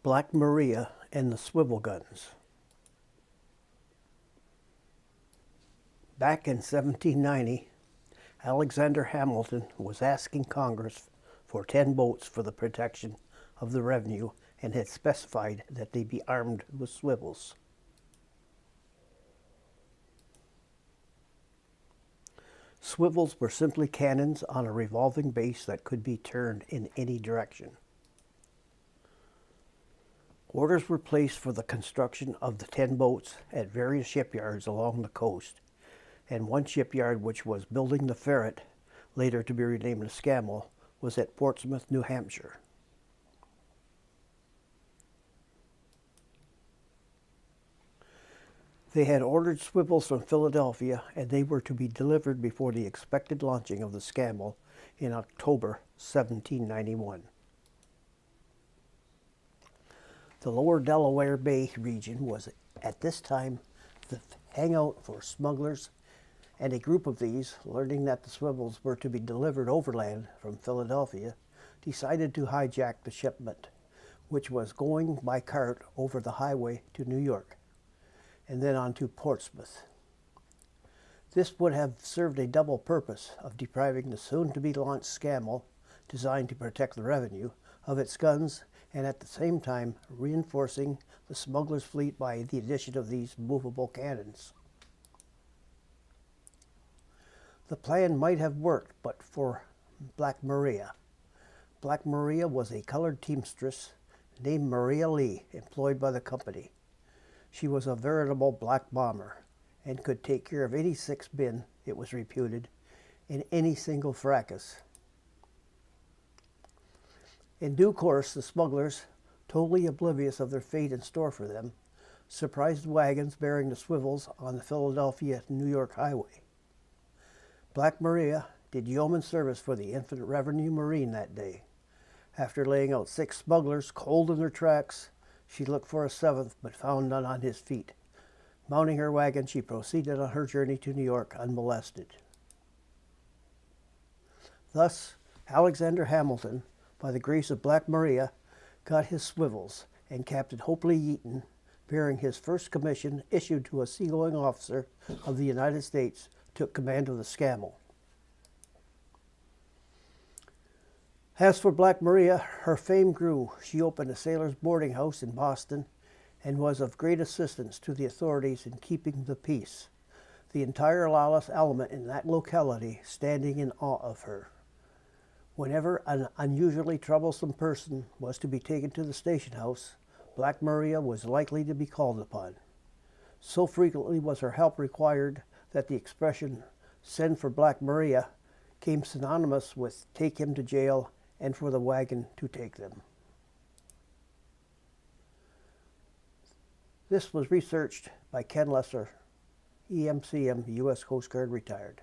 Black Maria and the Swivel Guns. Back in 1790, Alexander Hamilton was asking Congress for 10 boats for the protection of the revenue and had specified that they be armed with swivels. Swivels were simply cannons on a revolving base that could be turned in any direction. Orders were placed for the construction of the 10 boats at various shipyards along the coast, and one shipyard, which was building the Ferret, later to be renamed the Scammell, was at Portsmouth, New Hampshire. They had ordered swivels from Philadelphia, and they were to be delivered before the expected launching of the Scammell in October 1791. The lower Delaware Bay region was at this time the hangout for smugglers, and a group of these, learning that the swivels were to be delivered overland from Philadelphia, decided to hijack the shipment, which was going by cart over the highway to New York, and then on to Portsmouth. This would have served a double purpose of depriving the soon-to-be-launched Scammell, designed to protect the revenue, of its guns, and at the same time reinforcing the smugglers' fleet by the addition of these movable cannons. The plan might have worked but for Black Maria. Black Maria was a colored teamstress named Maria Lee, employed by the company. She was a veritable black bomber and could take care of any 6 men, it was reputed, in any single fracas. In due course, the smugglers, totally oblivious of their fate in store for them, surprised wagons bearing the swivels on the Philadelphia-New York highway. Black Maria did yeoman service for the Infant Revenue Marine that day. After laying out 6 smugglers cold in their tracks, she looked for a 7th, but found none on his feet. Mounting her wagon, she proceeded on her journey to New York unmolested. Thus, Alexander Hamilton, by the grace of Black Maria, got his swivels, and Captain Hopley Yeaton, bearing his first commission issued to a seagoing officer of the United States, took command of the Scammell. As for Black Maria, her fame grew. She opened a sailor's boarding house in Boston and was of great assistance to the authorities in keeping the peace, the entire lawless element in that locality standing in awe of her. Whenever an unusually troublesome person was to be taken to the station house, Black Maria was likely to be called upon. So frequently was her help required that the expression, "send for Black Maria," came synonymous with "take him to jail" and "for the wagon to take them." This was researched by Ken Lesser, EMCM, U.S. Coast Guard, retired.